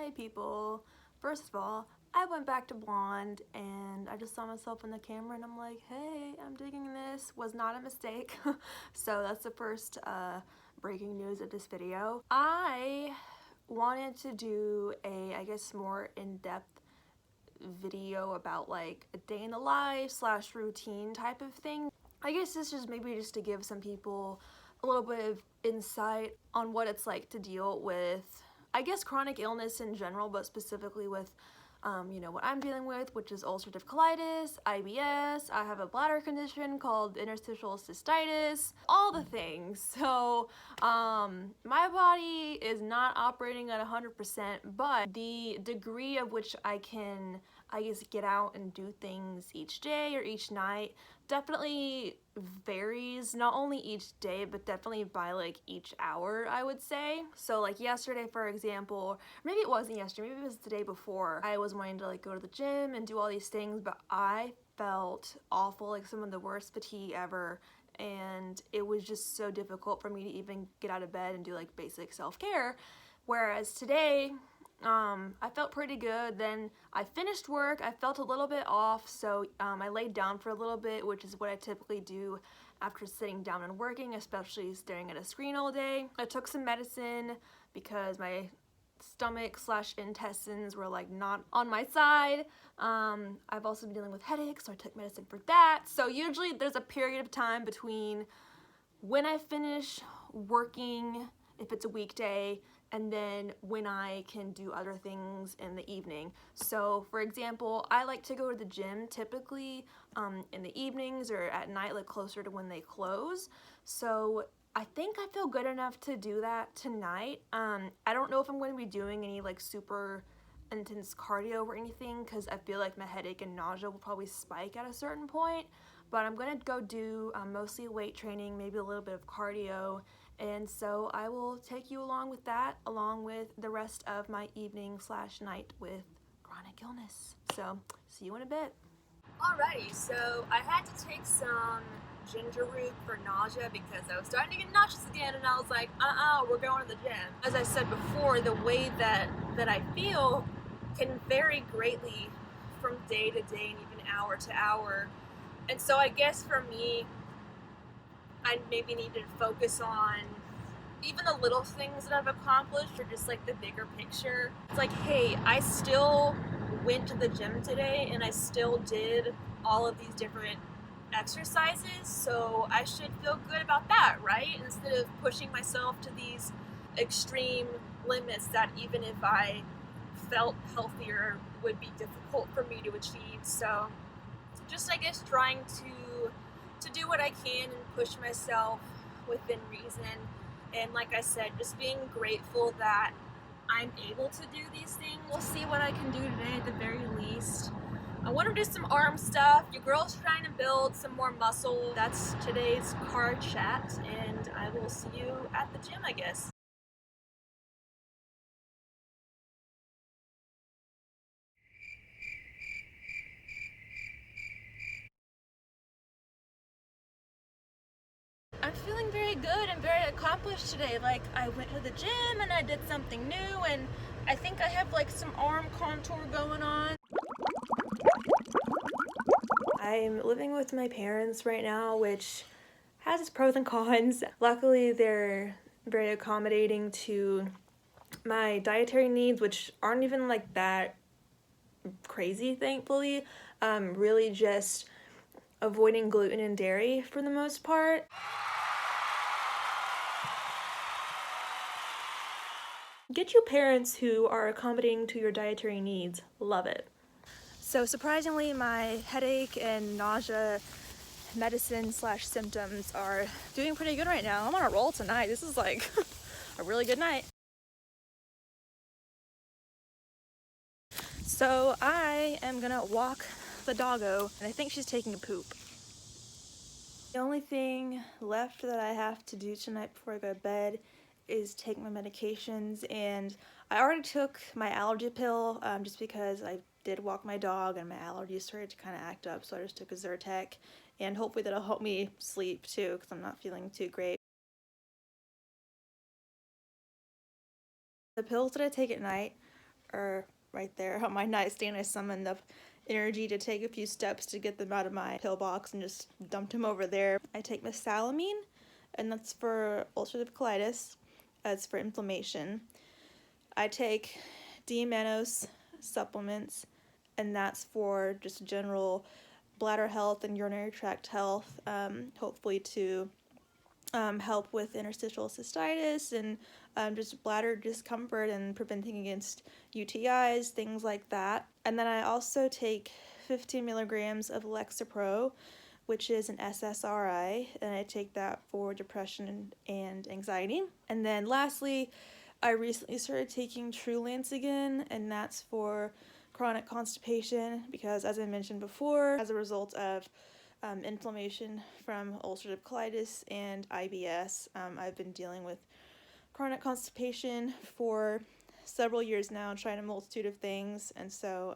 Hey people, first of all, I went back to blonde and I just saw myself in the camera and I'm like, hey, I'm digging this. Was not a mistake. So that's the first breaking news of this video. I wanted to do a, I guess, more in-depth video about like a day in the life / routine type of thing. I guess this is maybe just to give some people a little bit of insight on what it's like to deal with, I guess, chronic illness in general, but specifically with you know, what I'm dealing with, which is ulcerative colitis, IBS. I have a bladder condition called interstitial cystitis, all the things. So my body is not operating at 100%, but the degree of which I can, I guess, get out and do things each day or each night definitely varies, not only each day, but definitely by like each hour, I would say. So like yesterday, for example, or maybe it wasn't yesterday, maybe it was the day before, I was wanting to like go to the gym and do all these things, but I felt awful, like some of the worst fatigue ever, and it was just so difficult for me to even get out of bed and do like basic self-care. Whereas today, I felt pretty good. Then I finished work, I felt a little bit off, so I laid down for a little bit, which is what I typically do after sitting down and working, especially staring at a screen all day. I took some medicine because my stomach / intestines were like not on my side. I've also been dealing with headaches, so I took medicine for that. So usually there's a period of time between when I finish working, if it's a weekday, and then when I can do other things in the evening. So for example, I like to go to the gym typically in the evenings or at night, like closer to when they close. So I think I feel good enough to do that tonight. I don't know if I'm going to be doing any like super intense cardio or anything, because I feel like my headache and nausea will probably spike at a certain point, but I'm gonna go do mostly weight training, maybe a little bit of cardio, and so I will take you along with that, along with the rest of my evening / night with chronic illness. So see you in a bit. Alrighty, so I had to take some ginger root for nausea because I was starting to get nauseous again, and I was like, we're going to the gym. As I said before, the way that I feel can vary greatly from day to day and even hour to hour. And so I guess for me, I maybe need to focus on even the little things that I've accomplished or just like the bigger picture. It's like, hey, I still went to the gym today and I still did all of these different exercises, so I should feel good about that, right? Instead of pushing myself to these extreme limits that even if I felt healthier would be difficult for me to achieve. So just, I guess, trying to do what I can and push myself within reason. And like I said, just being grateful that I'm able to do these things. We'll see what I can do today at the very least. I want to do some arm stuff. Your girl's trying to build some more muscle. That's today's car chat, and I will see you at the gym, I guess. I'm feeling very good and very accomplished today. Like, I went to the gym and I did something new, and I think I have like some arm contour going on. I'm living with my parents right now, which has its pros and cons. Luckily, they're very accommodating to my dietary needs, which aren't even like that crazy, thankfully. Really just avoiding gluten and dairy for the most part. Get you parents who are accommodating to your dietary needs. Love it. So surprisingly, my headache and nausea medicine / symptoms are doing pretty good right now. I'm on a roll tonight. This is like a really good night. So I am gonna walk the doggo, and I think she's taking a poop. The only thing left that I have to do tonight before I go to bed is take my medications, and I already took my allergy pill just because I did walk my dog and my allergies started to kind of act up, so I just took a Zyrtec, and hopefully that'll help me sleep too because I'm not feeling too great. The pills that I take at night are right there on my nightstand. I summoned up energy to take a few steps to get them out of my pill box and just dumped them over there. I take mesalamine, and that's for ulcerative colitis. It's for inflammation. I take D-mannose supplements, and that's for just general bladder health and urinary tract health, hopefully to help with interstitial cystitis and just bladder discomfort and preventing against UTIs, things like that. And then I also take 15 milligrams of Lexapro, which is an SSRI, and I take that for depression and anxiety. And then lastly, I recently started taking Trulance again, and that's for chronic constipation because, as I mentioned before, as a result of inflammation from ulcerative colitis and IBS, I've been dealing with chronic constipation for several years now, trying a multitude of things, and so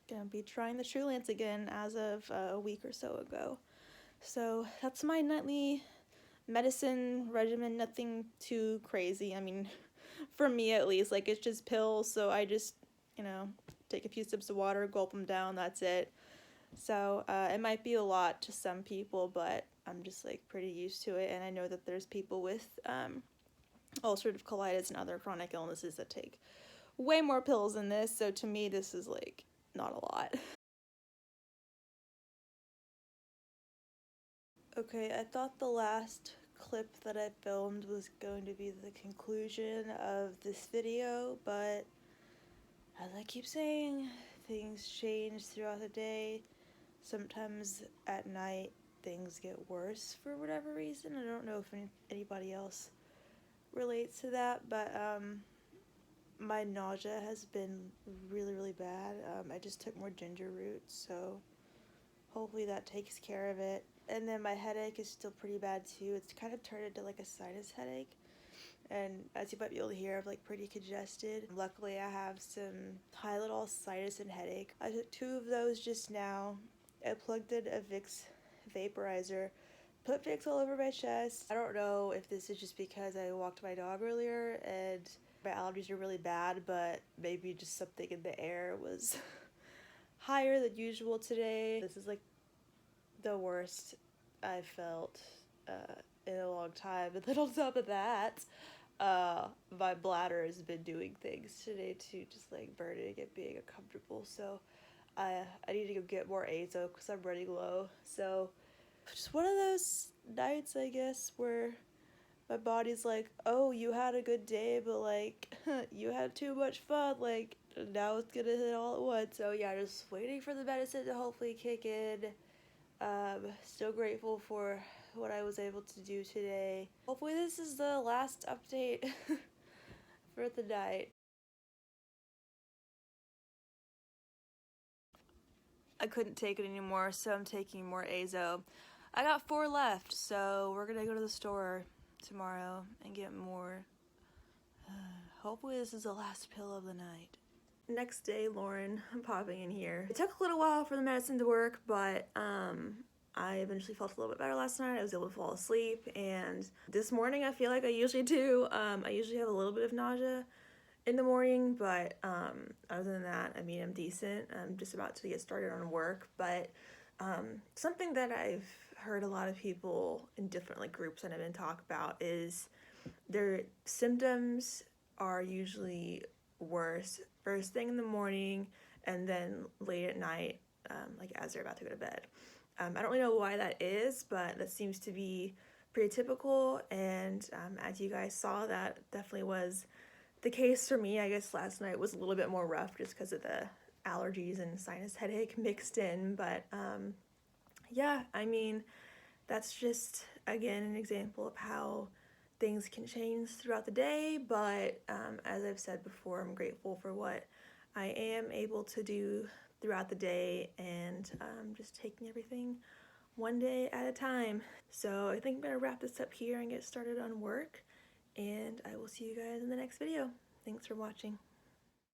gonna be trying the Trulance again as of a week or so ago. So that's my nightly medicine regimen. Nothing too crazy. I mean, for me at least, like, it's just pills, so I just, you know, take a few sips of water, gulp them down, that's it. So it might be a lot to some people, but I'm just like pretty used to it, and I know that there's people with ulcerative colitis and other chronic illnesses that take way more pills than this, so to me this is like not a lot. Okay, I thought the last clip that I filmed was going to be the conclusion of this video, but as I keep saying, things change throughout the day. Sometimes at night things get worse for whatever reason. I don't know if anybody else relates to that, but my nausea has been really bad. I just took more ginger root, so hopefully that takes care of it. And then my headache is still pretty bad too. It's kind of turned into like a sinus headache, and as you might be able to hear, I'm like pretty congested. Luckily I have some Tylenol sinus and headache. I took 2 of those just now. I plugged in a Vicks vaporizer, put Vicks all over my chest. I don't know if this is just because I walked my dog earlier and my allergies are really bad, but maybe just something in the air was higher than usual today. This is like the worst I've felt in a long time. And then on top of that, my bladder has been doing things today to just like burning and being uncomfortable. So I need to go get more Azo because I'm running low. So just one of those nights, I guess, where my body's like, oh, you had a good day, but like you had too much fun, like now it's gonna hit all at once. So yeah, just waiting for the medicine to hopefully kick in. Still grateful for what I was able to do today. Hopefully this is the last update for the night. I couldn't take it anymore, so I'm taking more Azo. I got 4 left, so we're gonna go to the store tomorrow and get more. Hopefully this is the last pill of the night. Next day, Lauren, I'm popping in here. It took a little while for the medicine to work, but I eventually felt a little bit better last night. I was able to fall asleep, and this morning I feel like I usually do. I usually have a little bit of nausea in the morning, but other than that, I mean, I'm decent. I'm just about to get started on work, but something that I've heard a lot of people in different like groups that I've been talking about is their symptoms are usually worse first thing in the morning and then late at night, like as they're about to go to bed. I don't really know why that is, but that seems to be pretty typical, and as you guys saw, that definitely was the case for me. I guess last night was a little bit more rough just because of the allergies and sinus headache mixed in, but yeah, I mean, that's just, again, an example of how things can change throughout the day, but as I've said before, I'm grateful for what I am able to do throughout the day, and just taking everything one day at a time. So I think I'm gonna wrap this up here and get started on work, and I will see you guys in the next video. Thanks for watching.